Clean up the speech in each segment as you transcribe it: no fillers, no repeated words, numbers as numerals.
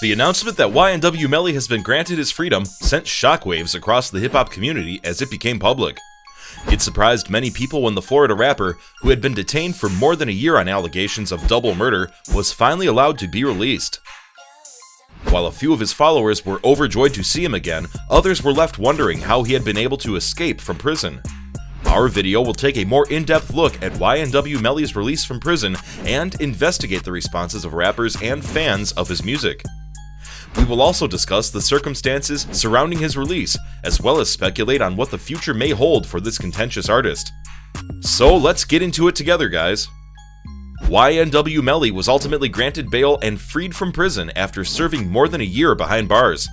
The announcement that YNW Melly has been granted his freedom sent shockwaves across the hip-hop community as it became public. It surprised many people when the Florida rapper, who had been detained for more than a year on allegations of double murder, was finally allowed to be released. While a few of his followers were overjoyed to see him again, others were left wondering how he had been able to escape from prison. Our video will take a more in-depth look at YNW Melly's release from prison and investigate the responses of rappers and fans of his music. We will also discuss the circumstances surrounding his release, as well as speculate on what the future may hold for this contentious artist. So let's get into it together, guys. YNW Melly was ultimately granted bail and freed from prison after serving more than a year behind bars.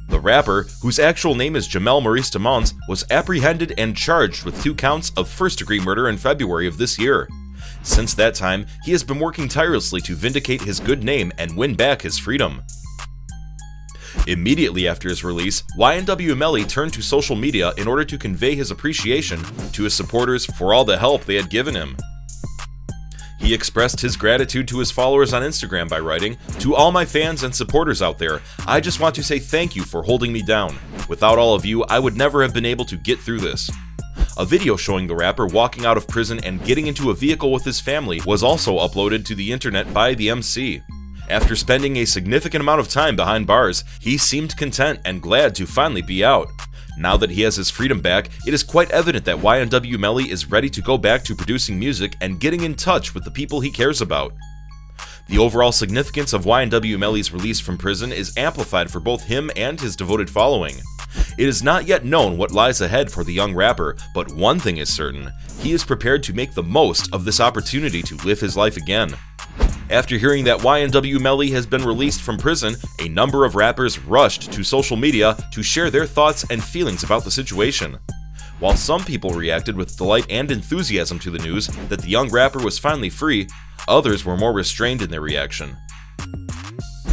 The rapper, whose actual name is Jamel Maurice Demons, was apprehended and charged with 2 counts of first-degree murder in February of this year. Since that time, he has been working tirelessly to vindicate his good name and win back his freedom. Immediately after his release, YNW Melly turned to social media in order to convey his appreciation to his supporters for all the help they had given him. He expressed his gratitude to his followers on Instagram by writing, "To all my fans and supporters out there, I just want to say thank you for holding me down. Without all of you, I would never have been able to get through this." A video showing the rapper walking out of prison and getting into a vehicle with his family was also uploaded to the internet by the MC. After spending a significant amount of time behind bars, he seemed content and glad to finally be out. Now that he has his freedom back, it is quite evident that YNW Melly is ready to go back to producing music and getting in touch with the people he cares about. The overall significance of YNW Melly's release from prison is amplified for both him and his devoted following. It is not yet known what lies ahead for the young rapper, but one thing is certain: he is prepared to make the most of this opportunity to live his life again. After hearing that YNW Melly has been released from prison, a number of rappers rushed to social media to share their thoughts and feelings about the situation. While some people reacted with delight and enthusiasm to the news that the young rapper was finally free, others were more restrained in their reaction.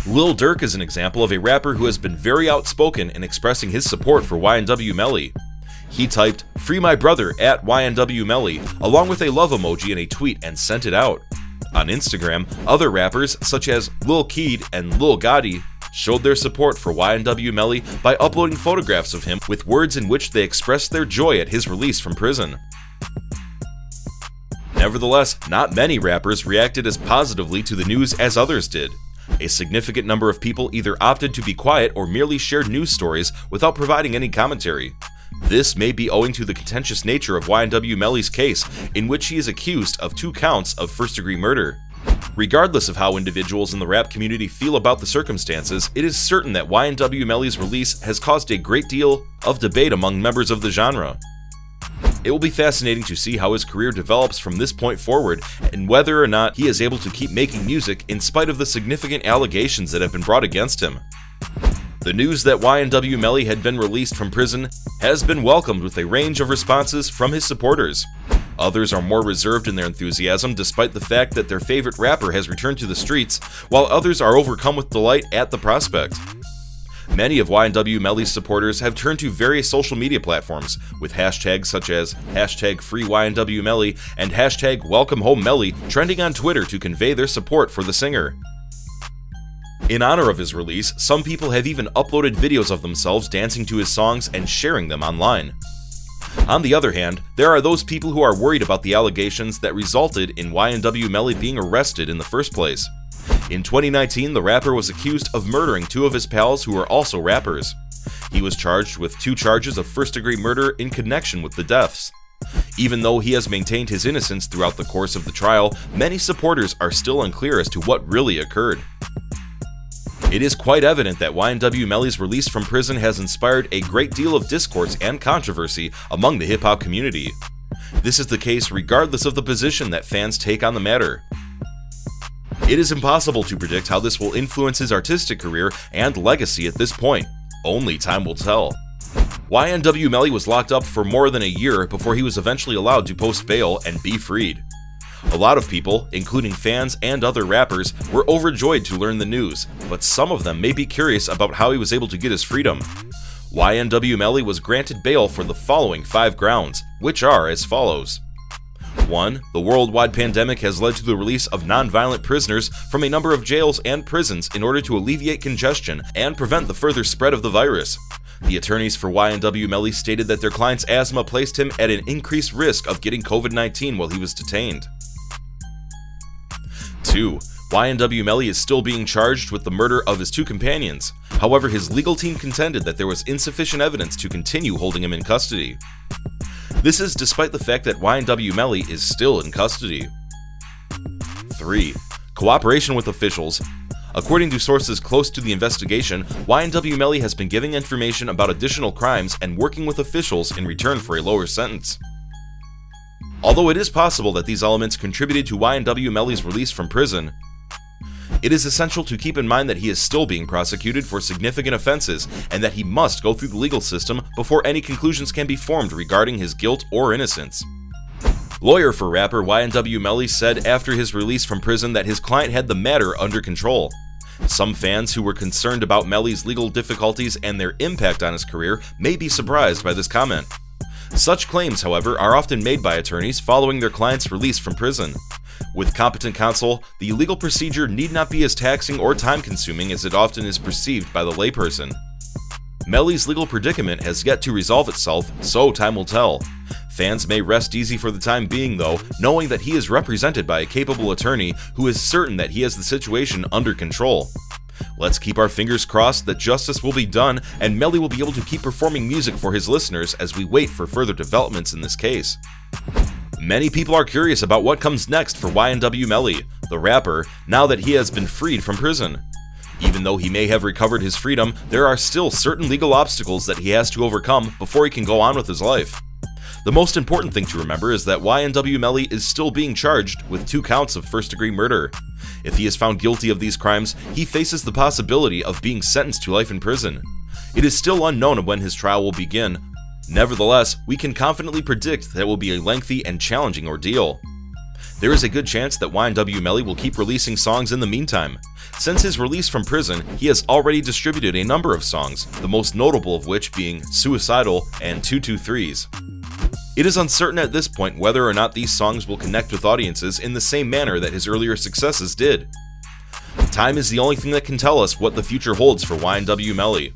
Lil Durk is an example of a rapper who has been very outspoken in expressing his support for YNW Melly. He typed, "Free my brother" at YNW Melly, along with a love emoji in a tweet, and sent it out. On Instagram, other rappers such as Lil Keed and Lil Gotti showed their support for YNW Melly by uploading photographs of him with words in which they expressed their joy at his release from prison. Nevertheless, not many rappers reacted as positively to the news as others did. A significant number of people either opted to be quiet or merely shared news stories without providing any commentary. This may be owing to the contentious nature of YNW Melly's case, in which he is accused of 2 counts of first-degree murder. Regardless of how individuals in the rap community feel about the circumstances, it is certain that YNW Melly's release has caused a great deal of debate among members of the genre. It will be fascinating to see how his career develops from this point forward, and whether or not he is able to keep making music in spite of the significant allegations that have been brought against him. The news that YNW Melly had been released from prison has been welcomed with a range of responses from his supporters. Others are more reserved in their enthusiasm despite the fact that their favorite rapper has returned to the streets, while others are overcome with delight at the prospect. Many of YNW Melly's supporters have turned to various social media platforms, with hashtags such as #FreeYNWMelly and #WelcomeHomeMelly trending on Twitter to convey their support for the singer. In honor of his release, some people have even uploaded videos of themselves dancing to his songs and sharing them online. On the other hand, there are those people who are worried about the allegations that resulted in YNW Melly being arrested in the first place. In 2019, the rapper was accused of murdering 2 of his pals who were also rappers. He was charged with 2 charges of first-degree murder in connection with the deaths. Even though he has maintained his innocence throughout the course of the trial, many supporters are still unclear as to what really occurred. It is quite evident that YNW Melly's release from prison has inspired a great deal of discourse and controversy among the hip-hop community. This is the case regardless of the position that fans take on the matter. It is impossible to predict how this will influence his artistic career and legacy at this point. Only time will tell. YNW Melly was locked up for more than a year before he was eventually allowed to post bail and be freed. A lot of people, including fans and other rappers, were overjoyed to learn the news, but some of them may be curious about how he was able to get his freedom. YNW Melly was granted bail for the following 5 grounds, which are as follows. 1. The worldwide pandemic has led to the release of non-violent prisoners from a number of jails and prisons in order to alleviate congestion and prevent the further spread of the virus. The attorneys for YNW Melly stated that their client's asthma placed him at an increased risk of getting COVID-19 while he was detained. 2. YNW Melly is still being charged with the murder of his 2 companions. However, his legal team contended that there was insufficient evidence to continue holding him in custody. This is despite the fact that YNW Melly is still in custody. 3. Cooperation with officials. According to sources close to the investigation, YNW Melly has been giving information about additional crimes and working with officials in return for a lower sentence. Although it is possible that these elements contributed to YNW Melly's release from prison, it is essential to keep in mind that he is still being prosecuted for significant offenses and that he must go through the legal system before any conclusions can be formed regarding his guilt or innocence. Lawyer for rapper YNW Melly said after his release from prison that his client had the matter under control. Some fans who were concerned about Melly's legal difficulties and their impact on his career may be surprised by this comment. Such claims, however, are often made by attorneys following their client's release from prison. With competent counsel, the legal procedure need not be as taxing or time-consuming as it often is perceived by the layperson. Melly's legal predicament has yet to resolve itself, so time will tell. Fans may rest easy for the time being, though, knowing that he is represented by a capable attorney who is certain that he has the situation under control. Let's keep our fingers crossed that justice will be done and Melly will be able to keep performing music for his listeners as we wait for further developments in this case. Many people are curious about what comes next for YNW Melly, the rapper, now that he has been freed from prison. Even though he may have recovered his freedom, there are still certain legal obstacles that he has to overcome before he can go on with his life. The most important thing to remember is that YNW Melly is still being charged with 2 counts of first-degree murder. If he is found guilty of these crimes, he faces the possibility of being sentenced to life in prison. It is still unknown when his trial will begin. Nevertheless, we can confidently predict that it will be a lengthy and challenging ordeal. There is a good chance that YNW Melly will keep releasing songs in the meantime. Since his release from prison, he has already distributed a number of songs, the most notable of which being Suicidal and 223s. It is uncertain at this point whether or not these songs will connect with audiences in the same manner that his earlier successes did. Time is the only thing that can tell us what the future holds for YNW Melly.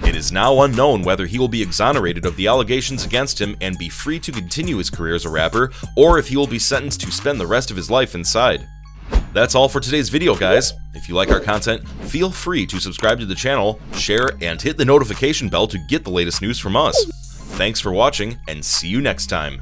It is now unknown whether he will be exonerated of the allegations against him and be free to continue his career as a rapper, or if he will be sentenced to spend the rest of his life inside. That's all for today's video, guys. If you like our content, feel free to subscribe to the channel, share, and hit the notification bell to get the latest news from us. Thanks for watching, and see you next time.